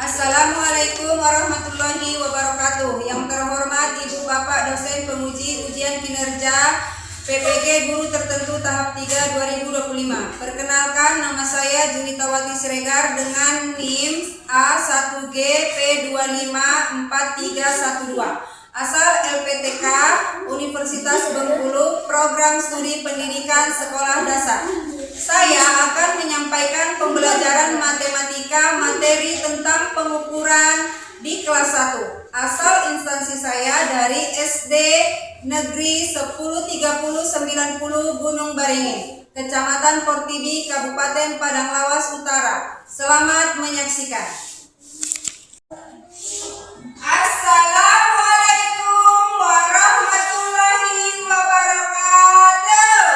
Assalamualaikum warahmatullahi wabarakatuh. Yang terhormat Ibu Bapak dosen penguji ujian kinerja PPG Guru Tertentu tahap 3 2025. Perkenalkan, nama saya Junitawati Siregar dengan NIM A1G P254312. Asal LPTK Universitas Bengkulu, Program Studi Pendidikan Sekolah Dasar. Saya akan menyampaikan pembelajaran matematika materi tentang pengukuran di kelas 1. Asal instansi saya dari SD Negeri 103090 Gunung Baringin, Kecamatan Portibi, Kabupaten Padang Lawas Utara. Selamat menyaksikan. Assalamualaikum warahmatullahi wabarakatuh.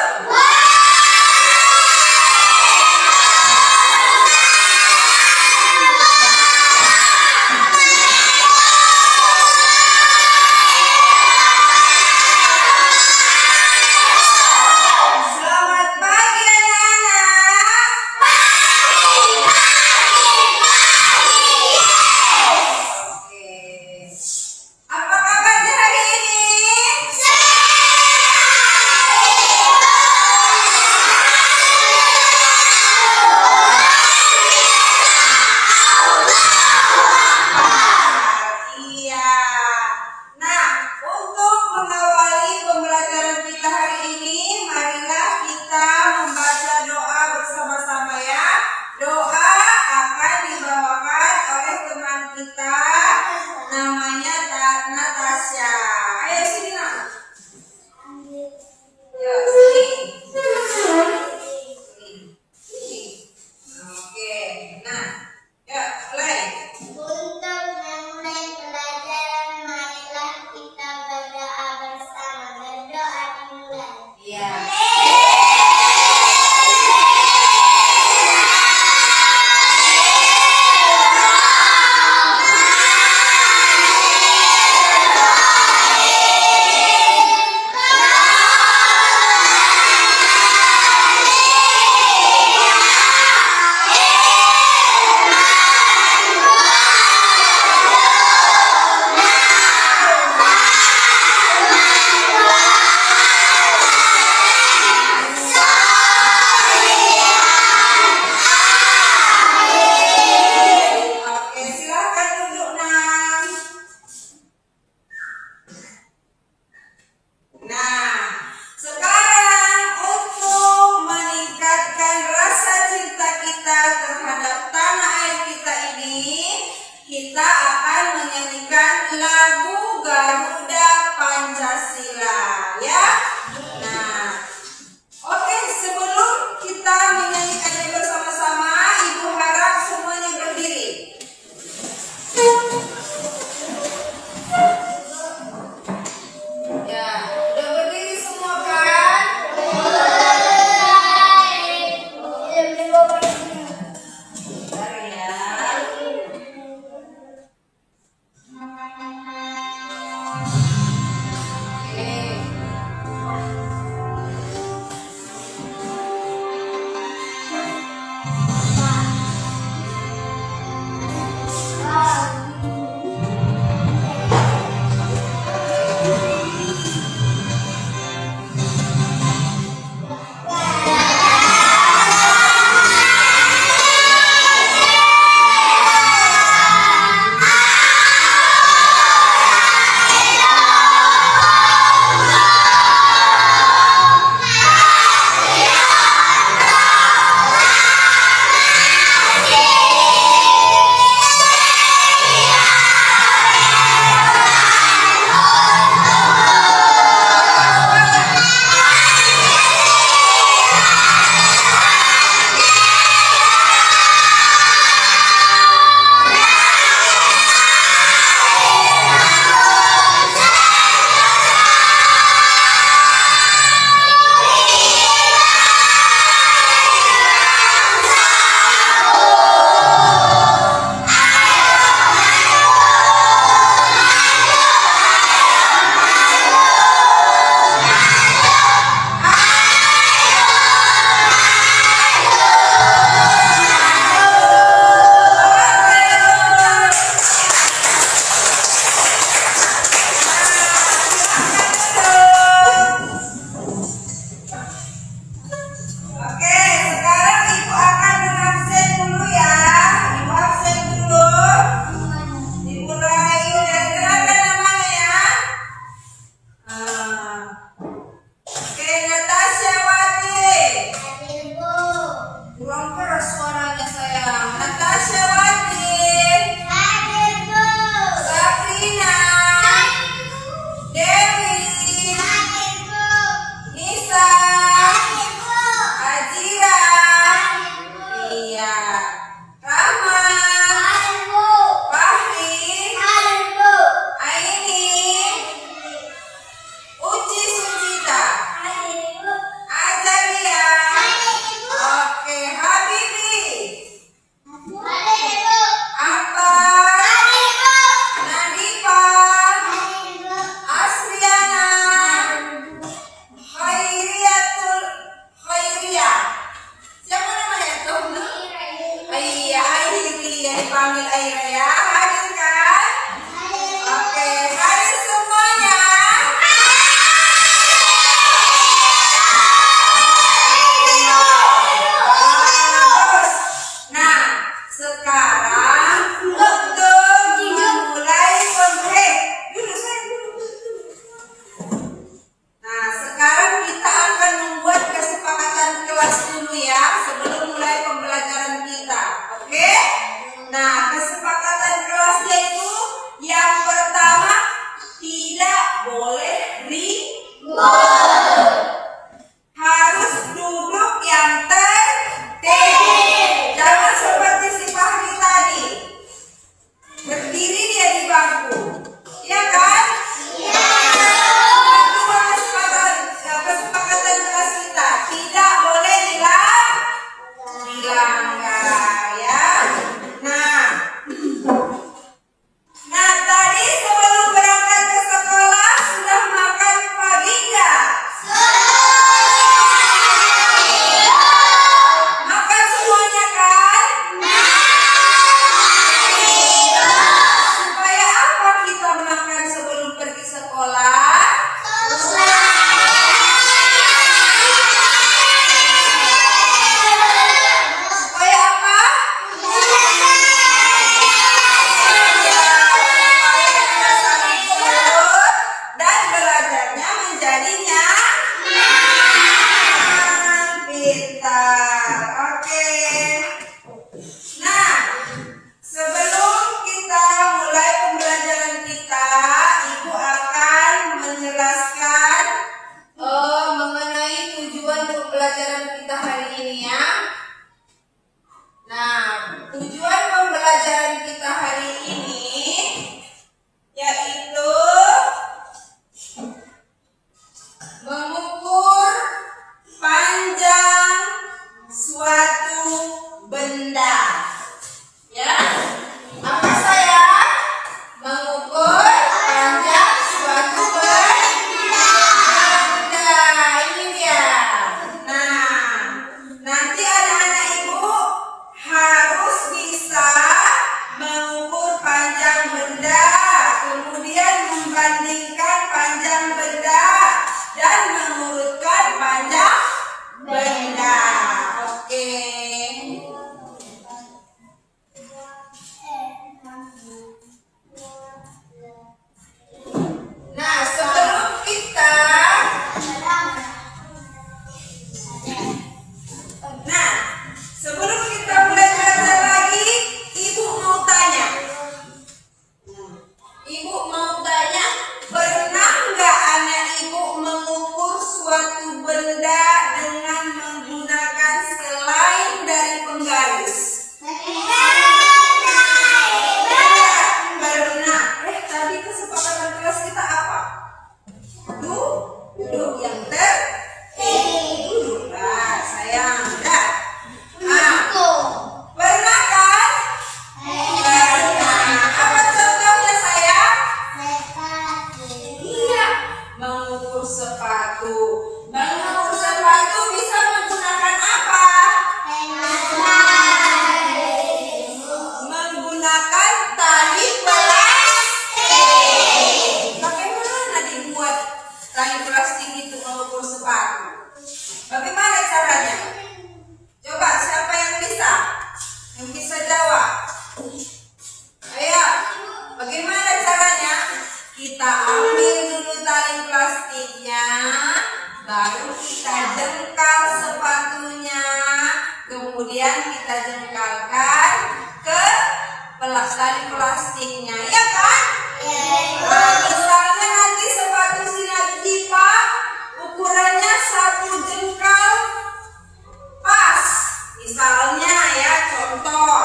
Selamat pagi anak-anak. ambil airnya ya. Hadir kan? Oke, hadir semuanya. Bagus. Nah, sekarang untuk memulai Nah, sekarang kita akan membuat kesepakatan kelas dulu ya, sebelum mulai pembelajaran kita. Oke? Nah, kesepakatan kelasnya itu yang pertama, tidak boleh ribut. Harus duduk yang tertib. Jangan seperti si Fahri tadi. Berdiri dia di bangku. Iya kan? Iya. Kedua kesepakatan kelas kita, tidak boleh dilanggar ya. Nah tadi sebelum berangkat ke sekolah sudah makan pagi enggak? Makan semuanya kan? Supaya apa kita makan sebelum pergi sekolah? Supaya apa? Supaya kita saling ikut dan belajarnya menjadinya pintar. Oke. Nah, sebelum kita mulai pembelajaran kita, Ibu akan menjelaskan mengenai tujuan pembelajaran kita hari ini ya. Nah, tujuan pembelajaran kita hari ini yaitu mengukur panjang suatu benda. Ya, apa saya? Mengukur panjang suatu benda. Ini dia. Nah, nanti anak-anak Ibu harus bisa mengukur panjang benda, kemudian membandingkan panjang benda dan mengurutkan panjang benda. Oke. Nah, sebelum kita mulai belajar lagi, Ibu mau tanya, pernah nggak anak Ibu mengukur suatu benda dengan menggunakan selain dari penggaris? Pernah. Tadi kesepakatan kelas kita apa? Duduk yang tertib. Duduklah sayang. Pernah kan? Pernah. Apa contohnya sayang? Iya, mengukur sepatu. Mengukur sepatu bisa menggunakan apa? Menggunakan tali plastik. Bagaimana dibuat tali plastik itu mengukur sepatu? Bagaimana caranya? Coba siapa yang bisa? Yang bisa jawab? Ayo, bagaimana caranya? Kita ambil dulu tali plastiknya, baru kita jengkal sepatunya, kemudian kita jengkalkan ke tali plastiknya, ya kan? Nah, misalnya nanti sepatu si Nadifa ukurannya 1 jengkal pas, misalnya ya contoh.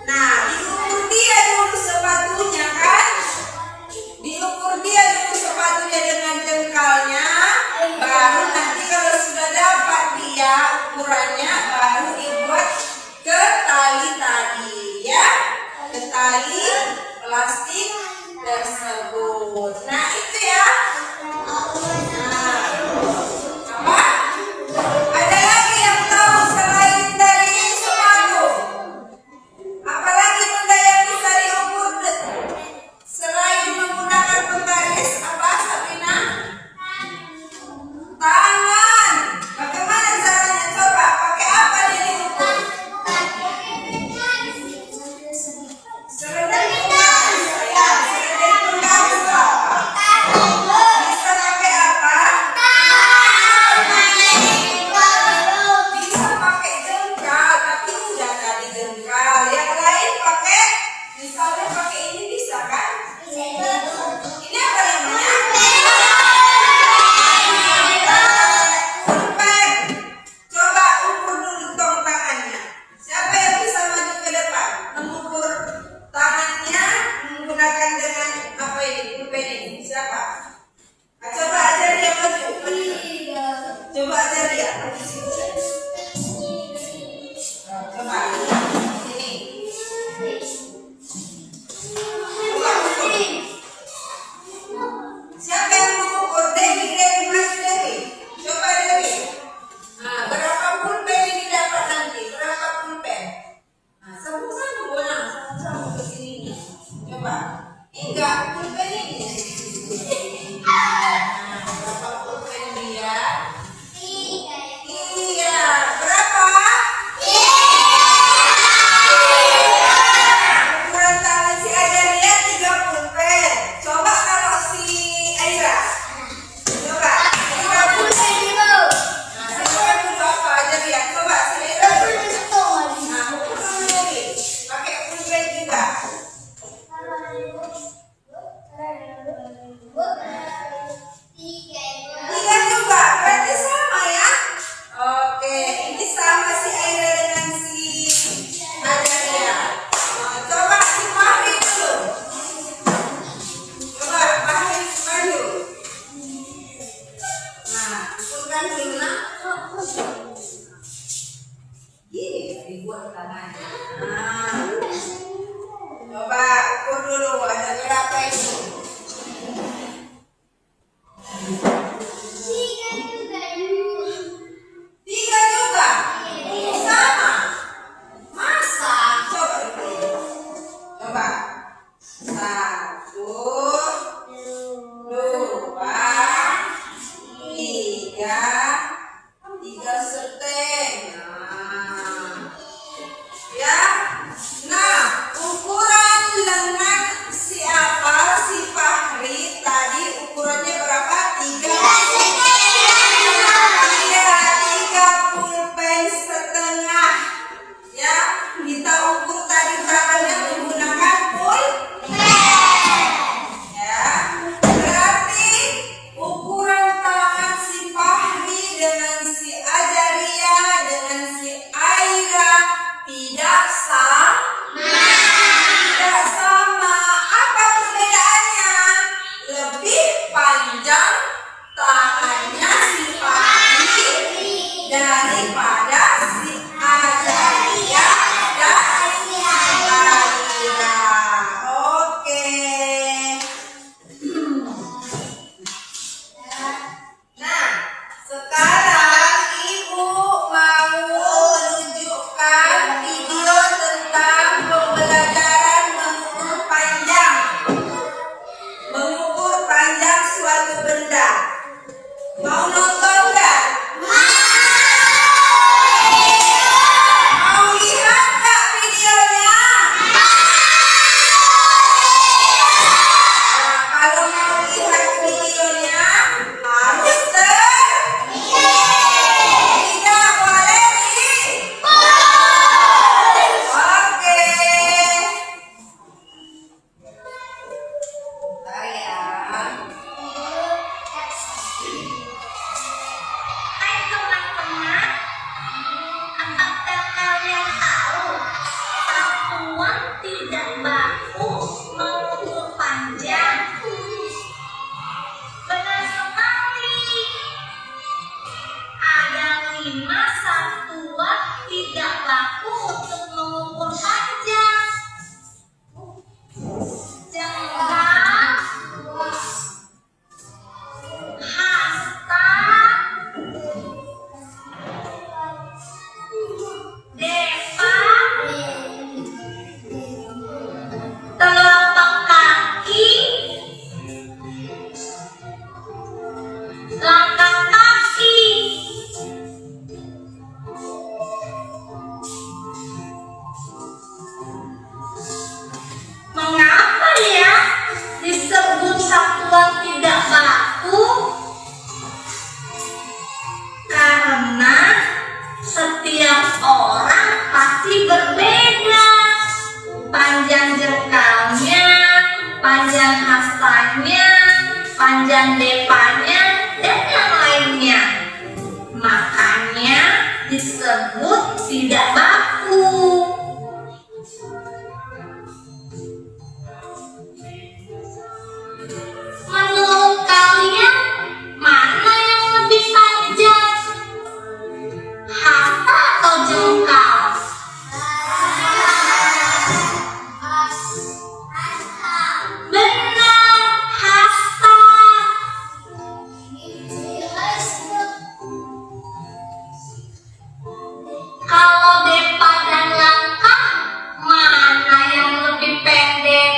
Nah, diukur dia dulu sepatunya kan? Diukur dia dulu sepatunya dengan jengkalnya, baru nanti kalau sudah dapat dia ukurannya, baru dibuat ke tali tadi ya, ke tali plastik tersebut. Nah itu ya. Apa? Ada lagi yang tahu selain dari sepatu? Apalagi benda yang Coba. Enggak, pulpen ini. Berapa pulpen dia? Iya. Berapa? Ukuran tangan si Ajaria 3 pulpen. Coba kalau si Aira. Coba. 3 pulpen dulu. Nah, sekarang dulu apa Ajaria? Coba si Aira. Nah, ukur dulu nih. Pakai pulpen juga. 3 juga, berarti sama ya. Oke, ini sama si Aira dengan si Ajaria. Coba si Fahri dulu. Coba Fahri dulu. Nah, ukurkan dulu nak. Gini dibuat tangannya. Nah, coba ukur dulu ada berapa itu. 3 juga. Sama. Masa? Coba dulu. Coba. 1, 2, 3. 3 seteng. Nah. Ya. Nah, ukuran lengan siapa? Si Fahri tadi ukurannya berapa? 3. Iya, 3 pulpen setengah. Ya, kita ukur tadi tangannya menggunakan pulpen. Ya, berarti ukuran tangan si Fahri dengan si Ajaria dengan si Aira tidak sama. Tidak sama. Apa perbedaannya? Lebih panjang tangannya si Fahri daripada si Ajaria dan si Aira. Oke. Nah, sekarang Ibu mau menunjukkan video tentang pembelajaran mengukur panjang. Mengukur panjang suatu benda. Mau nonton nggak? Mau lihat nggak videonya? Nah, kalau mau lihat videonya harus tidak boleh Oke. Bentar ya. Hai teman-teman, apakah kalian tahu satuan tidak baku mengukur panjang? Benar sekali, ada 5 satuan tidak baku untuk mengukur panjang. Jengkal, hasta, depa, telapak kaki, langkah kaki. Mengapa ya disebut satuan tidak baku? Karena setiap orang pasti berbeda. Panjang jengkalnya, panjang hastanya, panjang depanya, dan yang lainnya. Makanya disebut tidak baku. Menurut kalian, mana yang lebih panjang? Hasta atau jengkal? Benar, hasta. Kalau depa dan langkah, mana yang lebih pendek?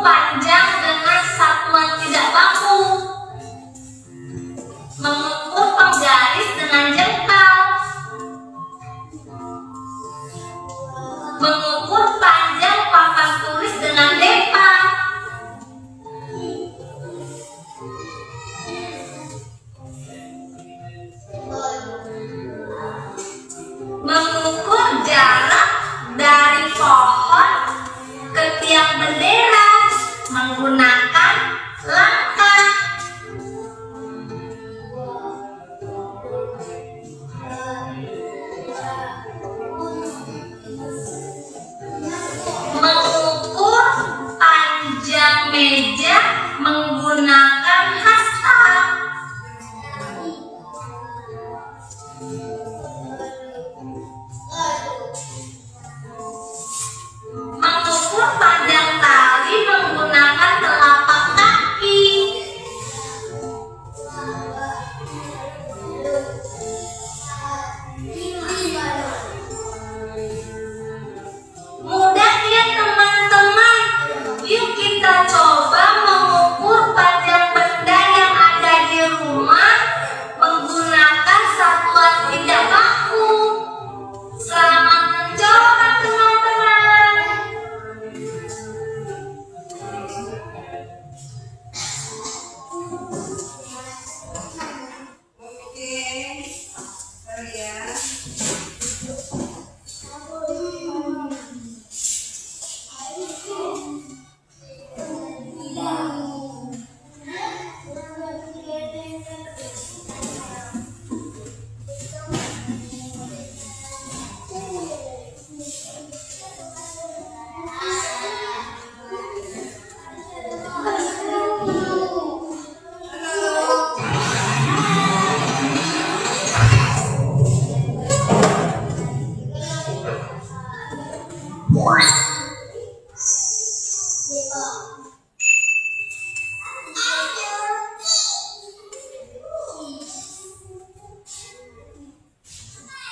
panjang dengan satuan tidak baku. Mengukur penggaris dengan jengkal. Mengukur panjang papan tulis dengan depa. Mengukur jarak dari pohon ke tiang bendera menggunakan langkah. Mengukur panjang meja menggunakan hasta. Mengukur panjang tali menggunakan telapak kaki. Mudah ya teman-teman. Yuk kita coba mengukur panjang benda yang ada di rumah menggunakan satuan tidak baku. Selamat mencoba teman-teman. Oke, bentar ya.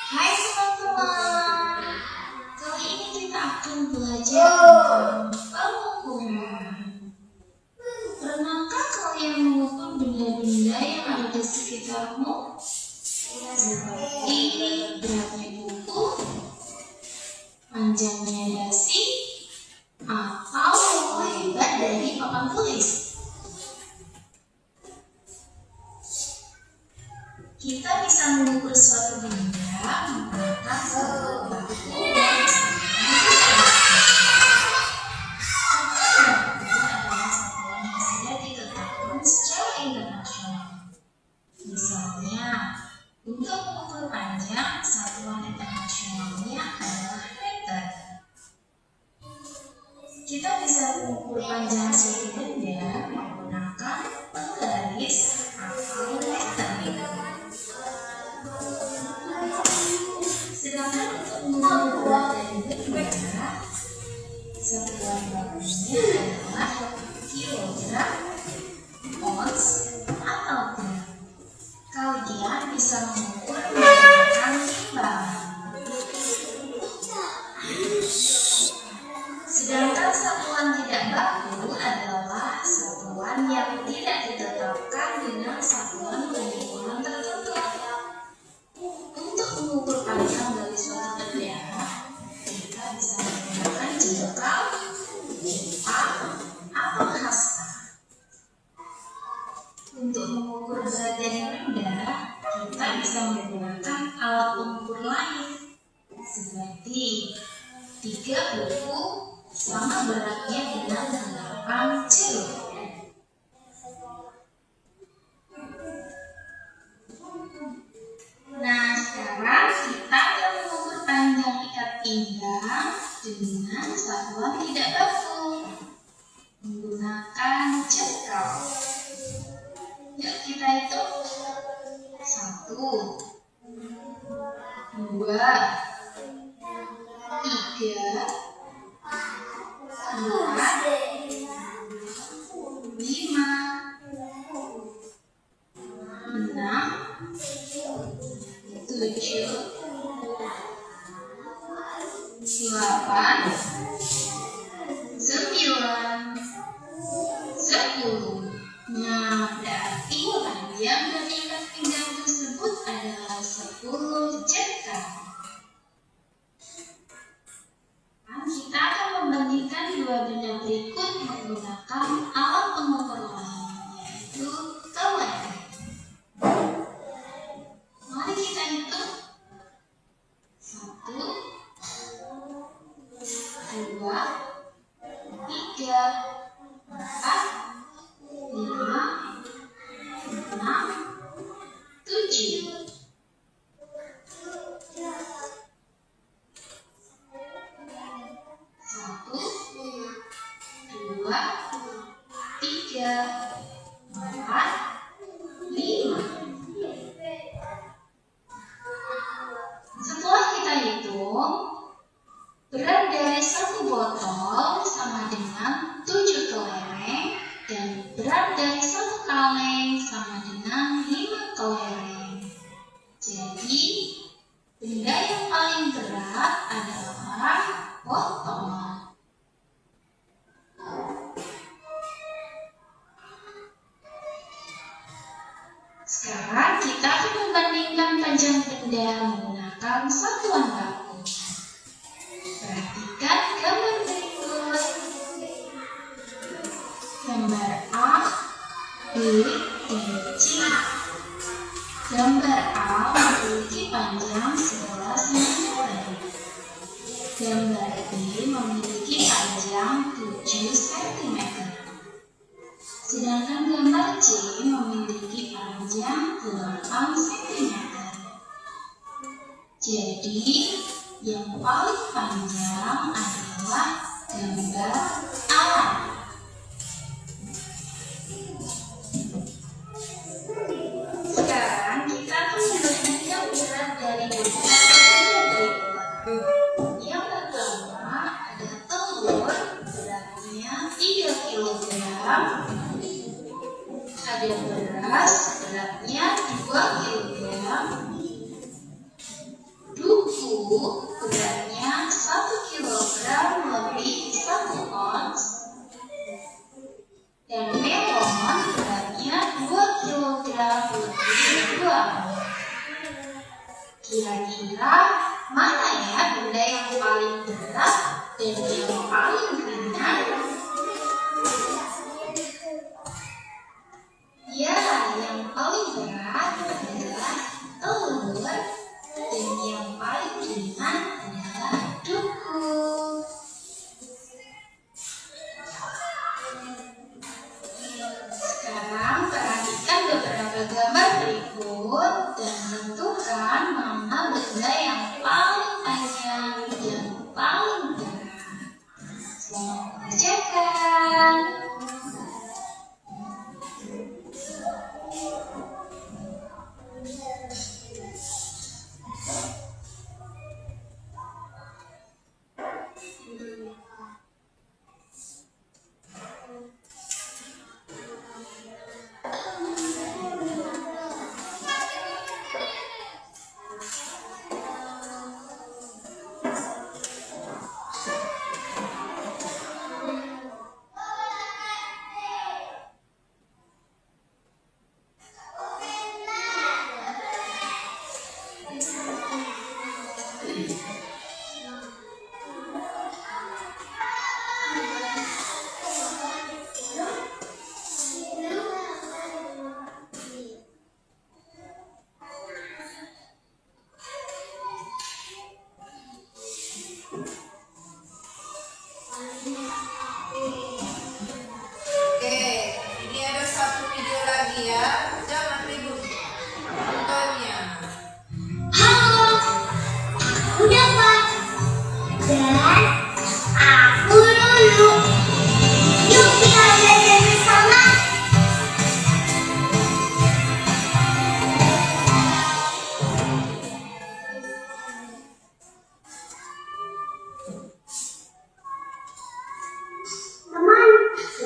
Hai teman-teman, kali ini kita akan belajar tentang pengukuran. Pernahkah kalian mengukur benda-benda yang ada di sekitarmu? Seperti beratnya buku, panjangnya dasi, atau lebar dari papan tulis. Kita bisa mengukur suatu benda menggunakan satuan baku dan adalah satuan yang sudah ditetapkan secara internasional. Misalnya, untuk mengukur panjang, satuan internasionalnya adalah meter. Kita bisa mengukur panjang suatu benda menggunakan penggaris atau lettering. Sedangkan untuk mengukur berat dari benda, satuan bakunya adalah kilogram, ons, atau gram. Kalian bisa mengukur menggunakan timbangan. Sedangkan satuan tidak baku adalah satuan yang tidak ditetapkan dengan satuan pengukuran tertentu. Untuk mengukur panjang dari suatu benda, kita bisa menggunakan jengkal, depa, atau hasta. Untuk mengukur berat dari benda, kita bisa menggunakan alat pengukur lain seperti 3 buku sama beratnya dengan 8 celuk. Nah, sekarang kita akan mengukur panjang ikat pinggang dengan satuan tidak baku menggunakan jengkal. Yuk kita hitung. 1, 2, 3, 4, 5, 6, 7, 8, 9, 10. 30. Nah, berarti panjang dari ikat pinggang tersebut adalah 10 jengkal. Nah, kita akan membandingkan dua benda berikut menggunakan alat pengukur lain, yaitu kelereng. Mari kita hitung. 1, 2, 3, 4, 5, 6, 7. Satu, dua, tiga, empat, 5. Setelah kita hitung, berat dari satu botol sama dengan 7 kelereng dan berat dari satu kaleng sama dengan 5 kelereng. Jadi, benda yang paling berat adalah botol. Sekarang kita akan membandingkan panjang benda menggunakan satuan baku. Perhatikan gambar berikut. Gambar A, B, dan C. Gambar A memiliki panjang 11 cm. Gambar B memiliki panjang 7 cm. Sedangkan gambar C memiliki panjang 8 cm. Jadi, yang paling panjang adalah gambar A. Sekarang kita akan membandingkan berat dari benda berikut. Yang pertama ada telur, beratnya 3 kg. Ada beras, beratnya 2 kg. Duku, beratnya 1 kg lebih 1 ons. Dan melon, beratnya 2 kg lebih 2 ons. Kira-kira mana ya benda yang paling berat dan yang paling ringan? Ya, yang paling berat adalah telur dan yang paling ringan adalah duku. Sekarang perhatikan beberapa gambar berikut dan tentukan mana benda yang paling panjang dan paling berat. Selamat mengerjakan.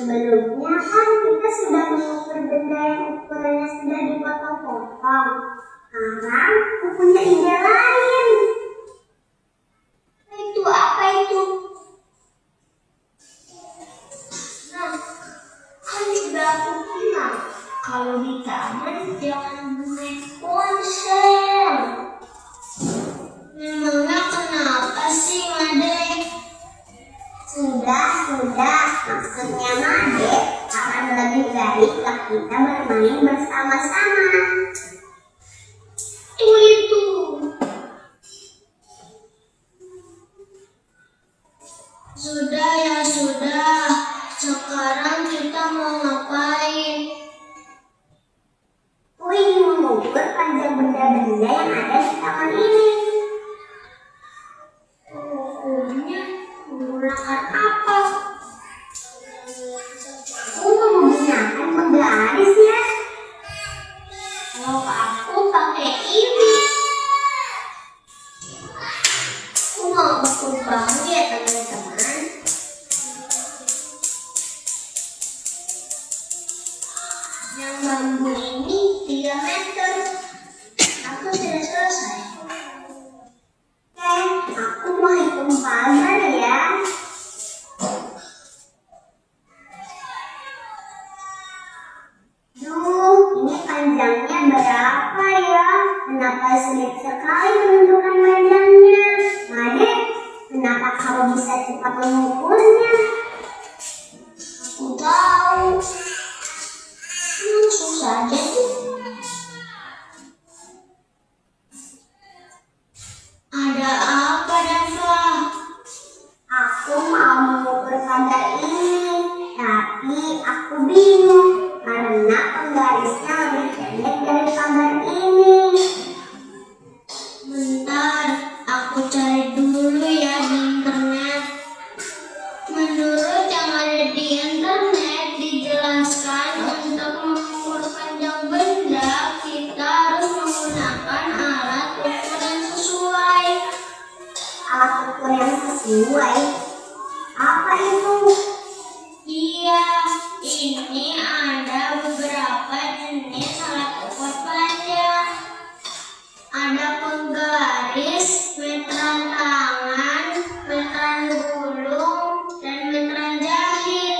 Sebelumnya kan kita sudah mengukur benda yang ukurannya sudah dipotong-potong. Sekarang aku punya ide lain. Apa itu? Nah, kan Kalau di kamar jangan main ponsel. Memangnya kenapa sih, Made? Sudah, maksudnya Made akan lebih baik kalau kita bermain bersama-sama. Itu. Sudah ya, sudah. Sekarang kita mau ngapain? Ingin mengukur panjang benda-benda yang ada di taman ini. Mengukurnya menggunakan apa? Aku mau menggunakan penggaris ya. Kalau aku pakai ini. Aku mau ukur banget ya teman-teman. Yang bambu ini 3 meter. Aku sudah selesai. Oke, aku mau hitung pagar ya. Ini panjangnya berapa ya? Kenapa sulit sekali menentukan panjangnya? Made, kenapa kamu bisa cepat mengukurnya? Aku tahu. Susah aja tuh. Ada apa, Dava? Aku mau mengukur pagar ini, tapi aku bingung karena penggarisnya lebih pendek dari pagar ini. Bentar, aku cari dulu ya di internet. Menurut yang ada di internet dijelaskan untuk mengukur panjang benda kita harus menggunakan alat ukur yang sesuai. Alat ukur yang sesuai? Apa itu? Iya, ini ada beberapa jenis alat ukur panjang. Ada penggaris, meteran tangan, meteran gulung, dan meteran jahit.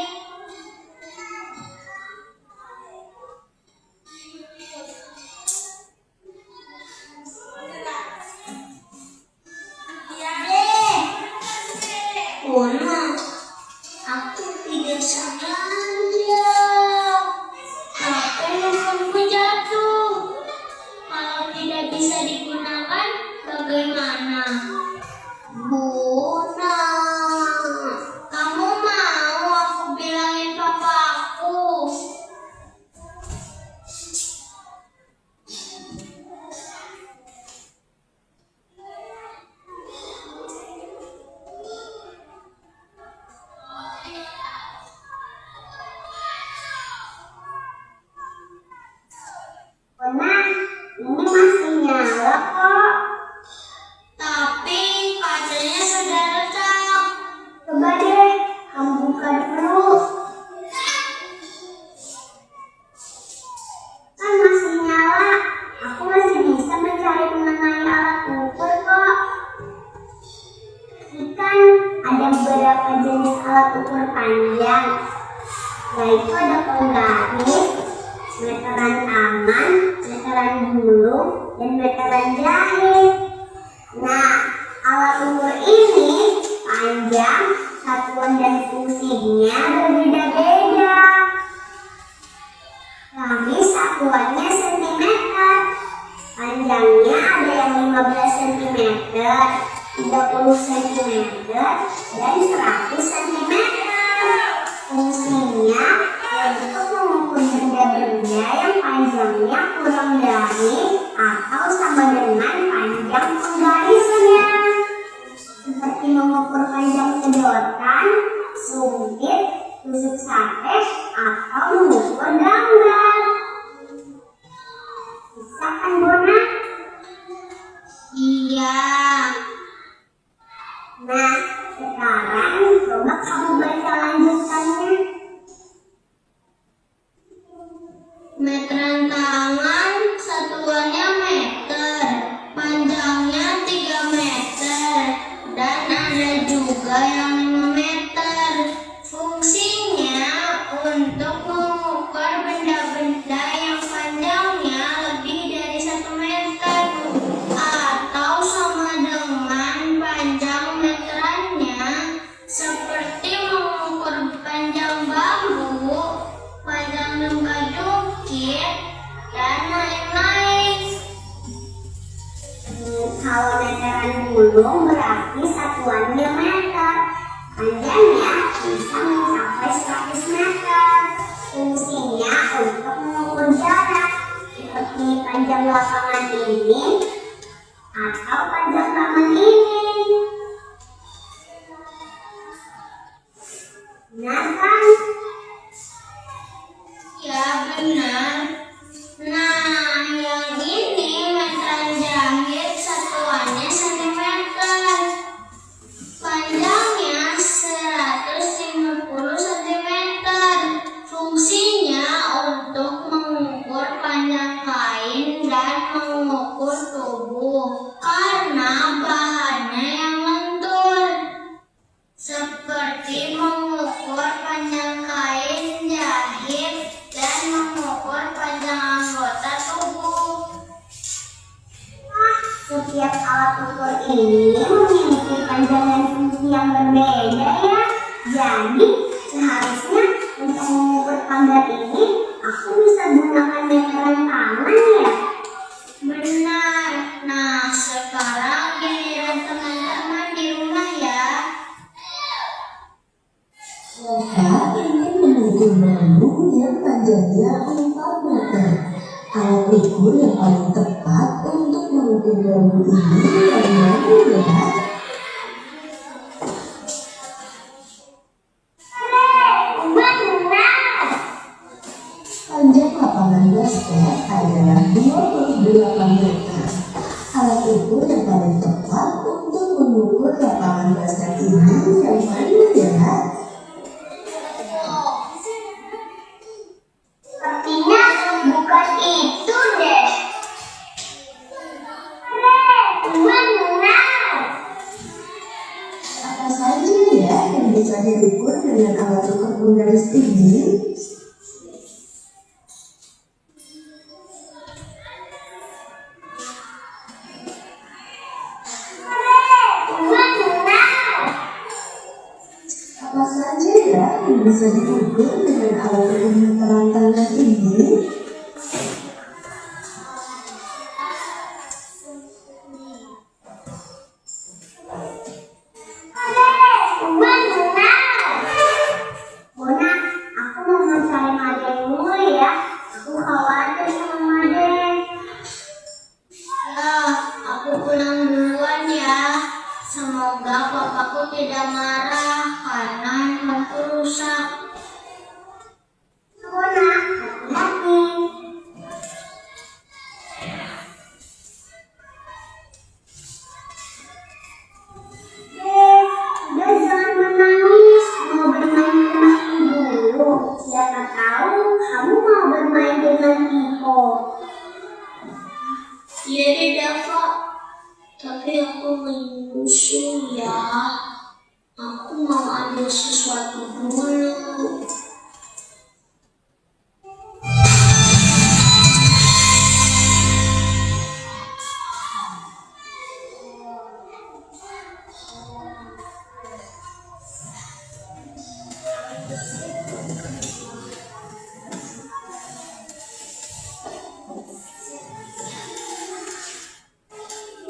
Ya deh. Ono, aku tidak sengaja. HP handphoneku jatuh. Kalau tidak bisa digunakan, bagaimana? Buna, kamu mau aku bilangin papaku? Buna, ini masih nyala kok. Tapi kacarnya sudah retak. Coba deh, kamu buka dulu. Kan masih nyala. Aku masih bisa mencari mengenai alat ukur kok. Ikan ada beberapa jenis alat ukur panjang, yaitu ada penggaris, meteran tangan, meteran gulung, dan meteran jahit. Nah, alat ukur ini panjang, satuan dan fungsinya berbeda-beda. Kami satuannya sentimeter. Panjangnya ada yang 15 cm, 30 cm, dan 100 cm. Fungsinya untuk mengukur benda-benda yang panjangnya kurang dari atau sama dengan panjang penggarisnya. Seperti mengukur panjang sedotan, sumpit, tusuk sate, atau mengukur gambar. Bisa kan, Bona? Iya. Nah, sekarang coba kamu baca lanjutannya. Meteran tangan satuannya meter, panjangnya 3 meter, dan ada juga yang 5 meter. Fungsinya untuk mengukur benda-benda yang Gunung berarti satuannya meter. Panjangnya bisa mencapai 100 meter. Fungsinya untuk mengukur jarak, seperti panjang lapangan ini atau panjang taman ini. Benar kan? Ya benar. Nah, yang ini meteran jahit satuannya sentimeter. Panjangnya 150 cm. Fungsinya untuk mengukur panjang kain dan mengukur tubuh karena bahannya yang lentur. Seperti mengukur panjang kain jahit dan mengukur panjang anggota tubuh. Setiap alat ukur ini memiliki panjang dan fungsi yang berbeda ya. Jadi seharusnya untuk mengukur pagar ini aku bisa gunakan meteran tangan ya. Benar. Nah, sekarang giliran teman-teman di rumah ya. Saya ingin mengukur bambu yang panjangnya 4 meter. Alat ukur yang paling tepat untuk mengukur bambu ini yang mana ya? Benar. Panjang lapangan basket adalah 28 meter. Alat ukur yang paling tepat untuk mengukur lapangan basket ini yang mana ya? Sepertinya bukan itu deh. Benar. Apa saja ya yang bisa diukur dengan alat ukur penggaris ini? Apa saja ya yang bisa diukur dengan alat ukur meteran tangan ini? Bona, aku mau mencari Made dulu ya. Aku khawatir sama Made. Ya, aku pulang duluan ya. Semoga papaku tidak marah karena handphoneku rusak. Bona, hati-hati. Udah jangan menangis. Mau bermain dengan dulu. Siapa tahu kamu mau bermain dengan Tiko. Iya deh, Dava. Tapi aku menyusul ya. Aku mau ambil sesuatu dulu.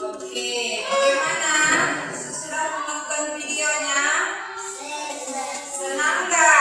Oke, bagaimana? Sudah menonton videonya? Senang nggak?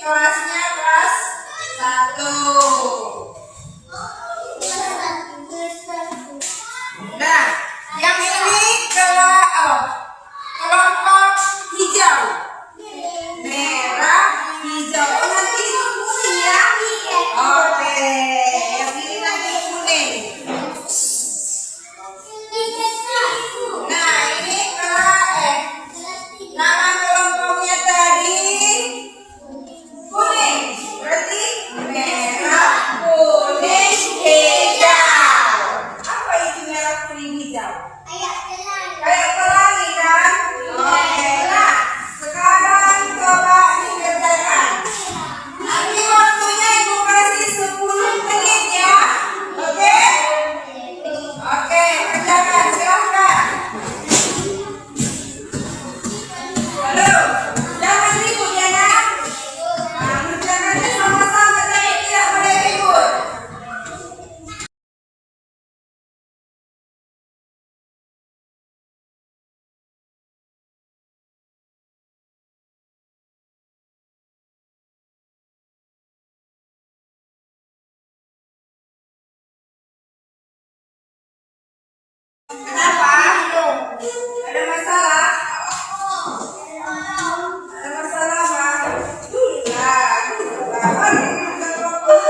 kelasnya kelas 1. Nah, yang ini kelompok hijau. Merah, hijau. Oh, nanti itu kuning ya? Oke, yang ini nanti kuning. Nah, ini nama kelompoknya tadi kuning. Berarti merah, kuning, hijau. Apa itu merah, kuning, hijau? Kayak pelangi kan? Oke, nah sekarang coba dikerjakan. Nanti waktunya Ibu kasih 10 menit ya. Oke? Oke, kerjakan, silahkan. Halo, jangan ribut ya nak. Nah, kerjakannya sama-sama tapi tidak boleh ribut. Kenapa? Ada masalah? Ada masalah apa? Mari kita kelompok.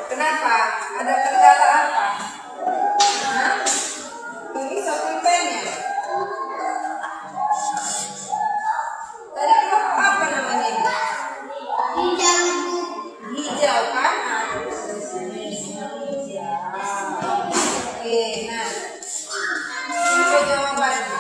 Kenapa? Ada kendala apa? Hah? Ini pulpennya. Tadi kelompok apa namanya ini? Hijau kan? Hijau. Oke, nah. Ini jawabannya.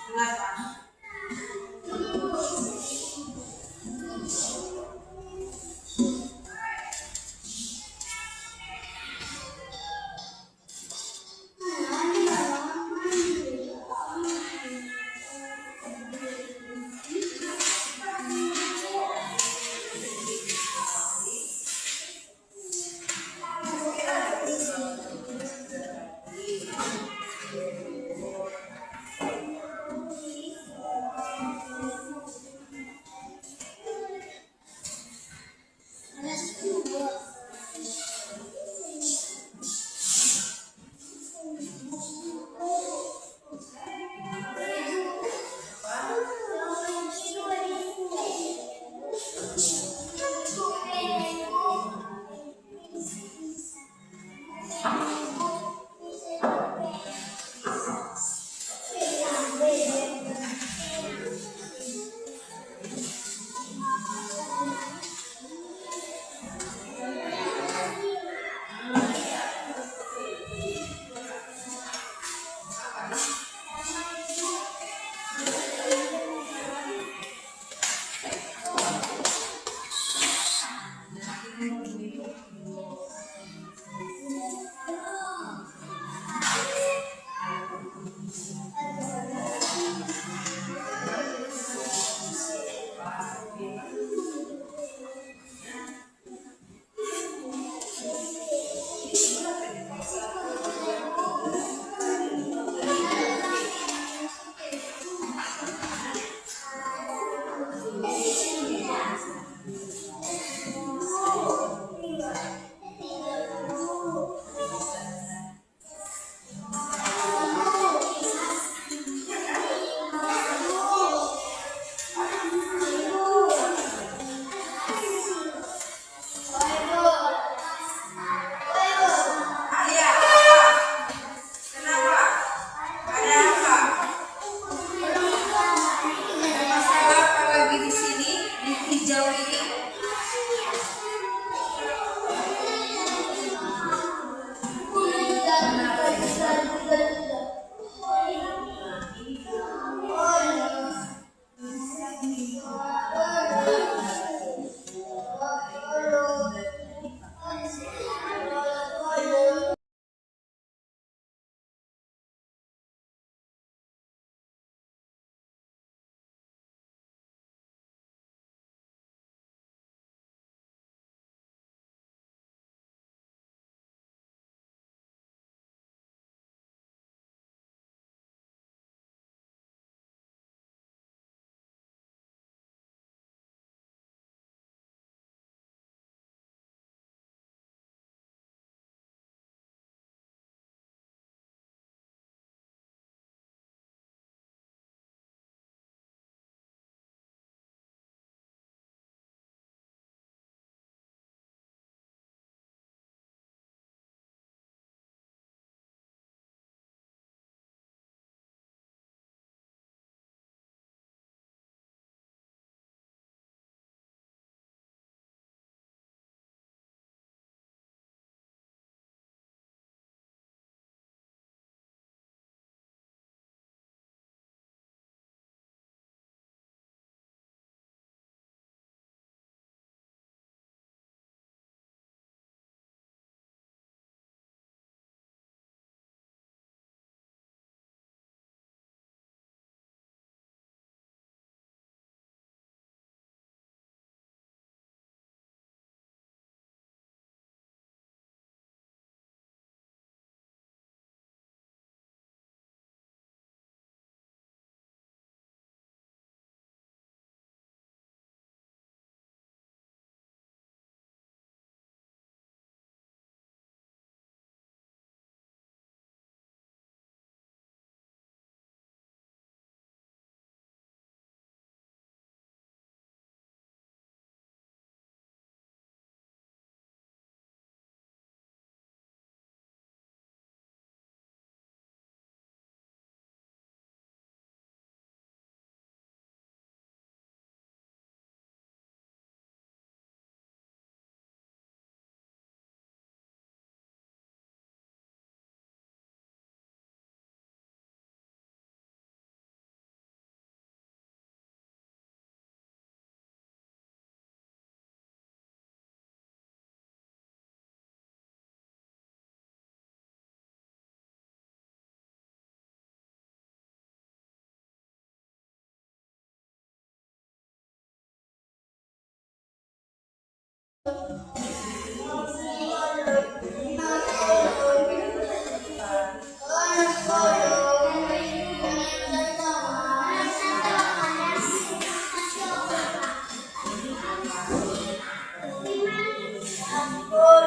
Kenapa? Sudah?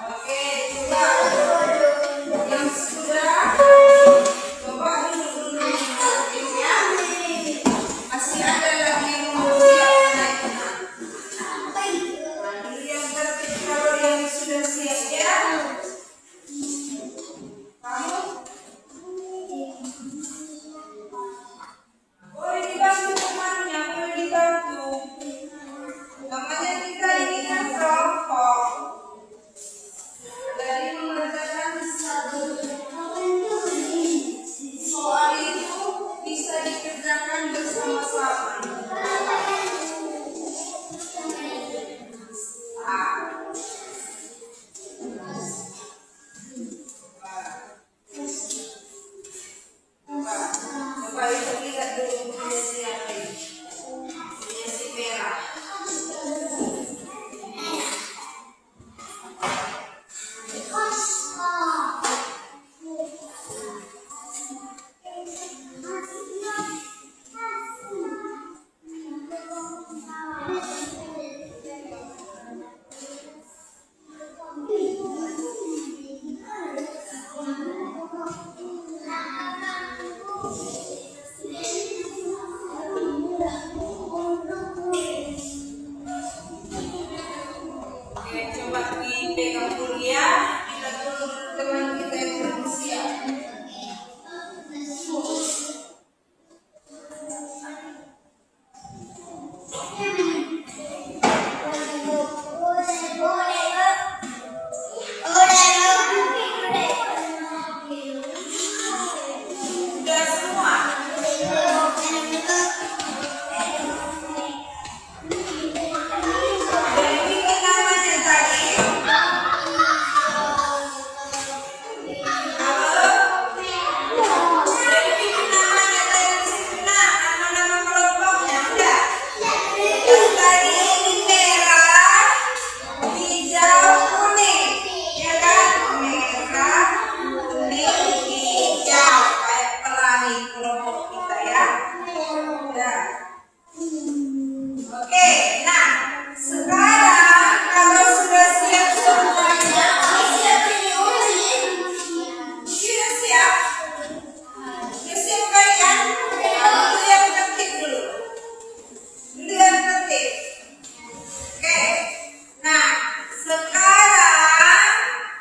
Oke, coba yang sudah coba dulu ya. Masih ada lagi yang naik. Yang tertib kalau yang sudah siap ya. Kamu boleh dibantu temannya, boleh dibantu. Namanya kita ini kan kelompok. Jadi mengerjakan satu soal itu bisa dikerjakan bersama-sama. Coba itu lihat dulu punya siapa ini. Punya si merah. Oke, coba dipegang dulu ya. Kita tunggu teman kita yang belum siap. Sudah semua. Dari bikin namanya tadi. Halo? Dari bikin namanya tadi di situ nak. Nama-nama kelompoknya udah. Yang tadi ini merah, hijau, kuning. Ya kan? Merah, kuning, hijau. Kayak pelangi kelompok kita ya. Udah. Oke, nah sekarang kalau sudah siap semuanya, siap ini sudah siap? Sudah siap kalian? Dulu yang tertib dulu. Dulu yang tertib. Oke, nah sekarang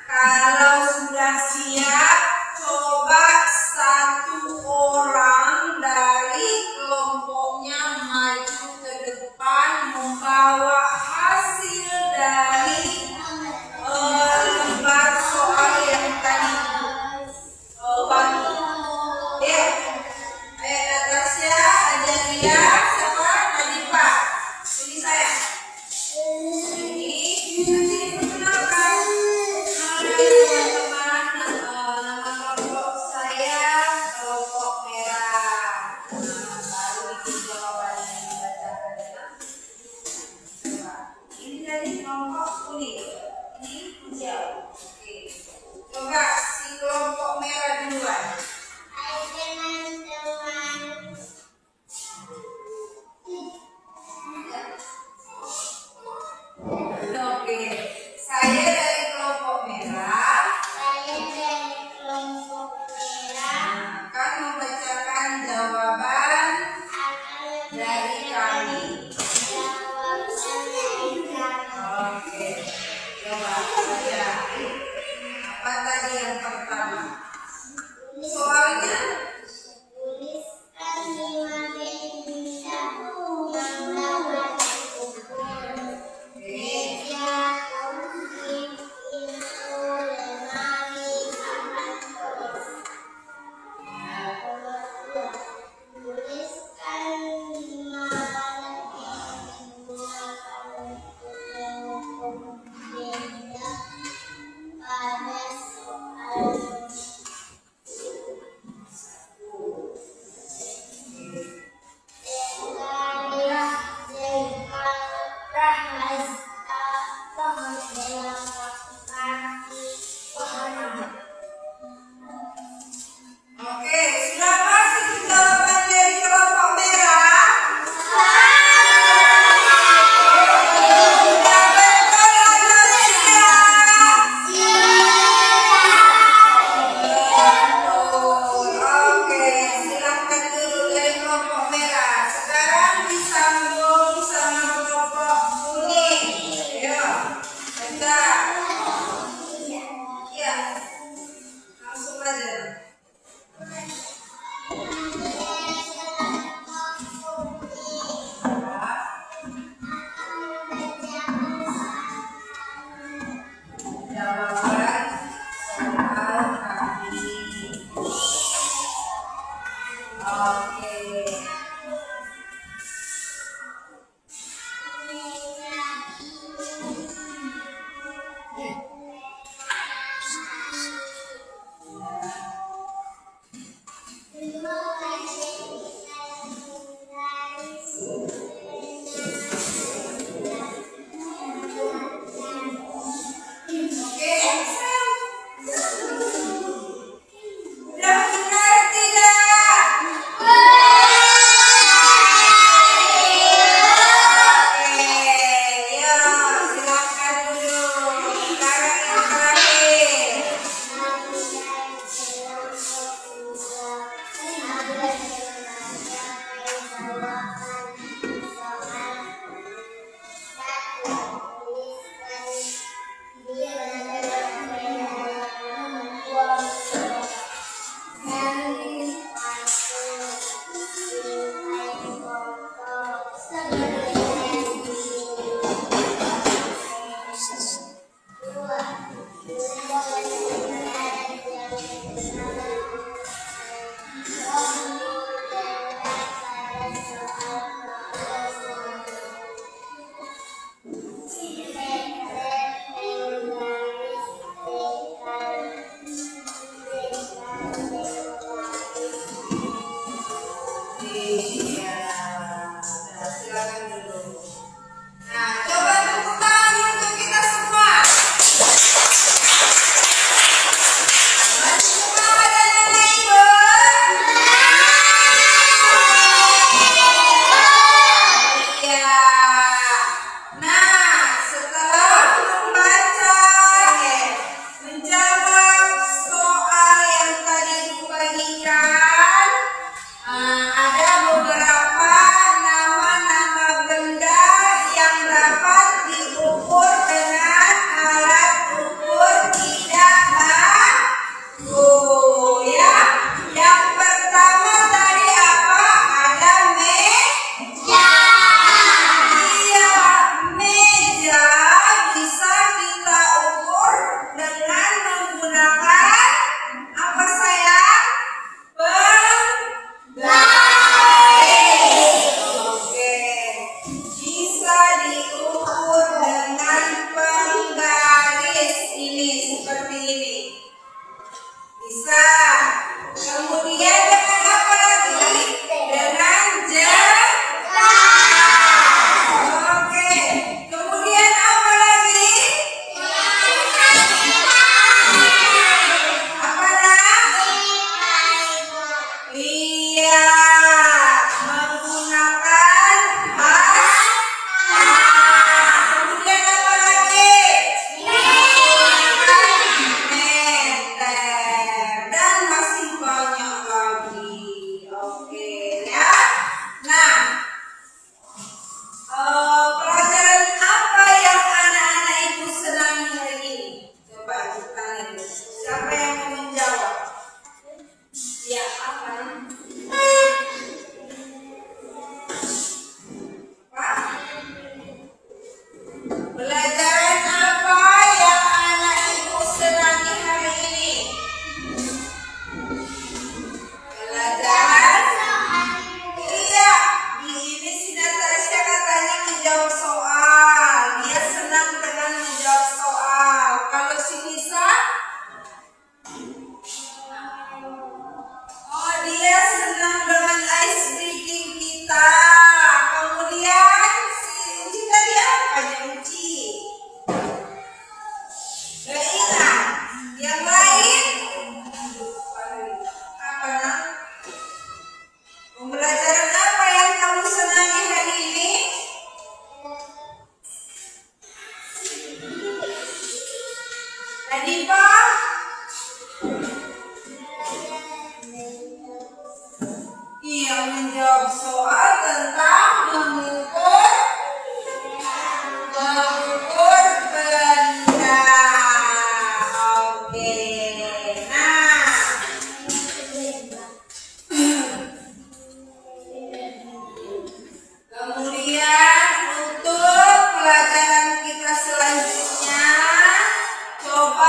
kalau sudah siap, coba satu orang dari kelompoknya maju ke depan membawa hasil dari lembar soal yang tadi bantu. Ya, ayah Natasha, Ajaria, siapa? Nadifa. Ini saya. Ini nanti diperkenalkan. Halo teman-teman, nama kelompok saya kelompok merah. Baru itu jawabannya dibacakan ya. Coba. Ini dari kelompok kuning. Ini hijau. Oke. Coba si kelompok merah duluan. Oke. Saya dari kelompok merah akan membacakan jawaban dari kami. Oke. Coba baca. Apa tadi yang pertama? Soalnya oke. jawaban soal kaki. Oke. Sudah benar tidak? Oke, ya silakan dulu. Sekarang yang terakhir. Iya, nah, silakan dulu. Nah, coba tepuk tangan untuk kita semua. Masih semangat anak-anak Ibu? Iya. Nah, setelah membaca, menjawab soal yang tadi dibagikan, ada beberapa nama-nama benda yang dapat diukur dengan alat ukur tidak mampu, ya. Yang pertama tadi apa? Ada meja. Iya, meja bisa kita ukur dengan menggunakan apa sayang? Penggaris. Oke, bisa diukur dengan penggaris ini seperti ini. Bisa. Kemudian dengan apa lagi? Dengan jengkal. Oke. Kemudian apa lagi? Apa nak? Iya, menggunakan kemudian apa lagi? Menggunakan meter dan masih banyak lagi. Oke, ya. Nah, pelajaran apa yang anak-anak Ibu senangi hari ini? Coba kita tanya dulu. Siapa yang mau menjawab? Ya, apa? Pak? Pelajaran apa yang anak Ibu senangi hari ini? Pelajaran? Iya, ini si Natasha katanya menjawab soal. Dia senang dengan menjawab soal. Kalau si Nisa? Oh, dia senang dengan ice breaking kita. Kemudian si Uci tadi apa? Uci. Gak ingat. Yang lain? Apa nak? Pembelajaran apa yang kamu senangi hari ini? Tadi Pak? Iya, menjawab soal tentang mengukur benda. Oke. Nah, kemudian untuk pelajaran kita selanjutnya, coba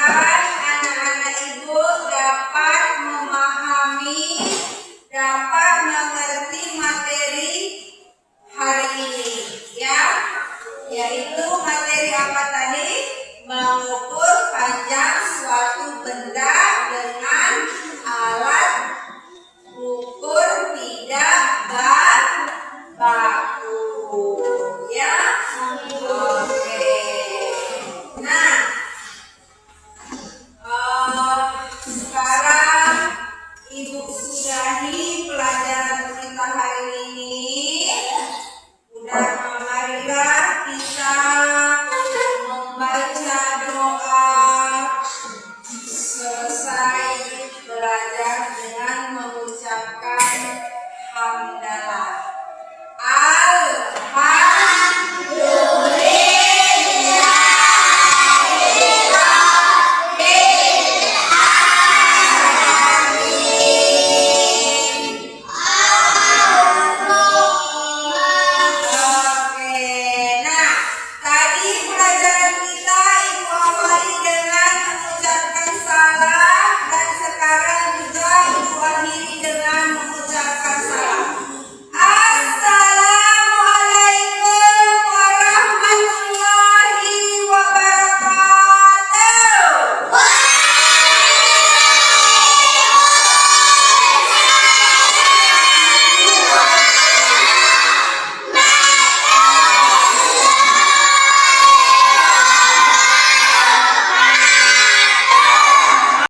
mudah-mudahan anak-anak ibu dapat memahami, dapat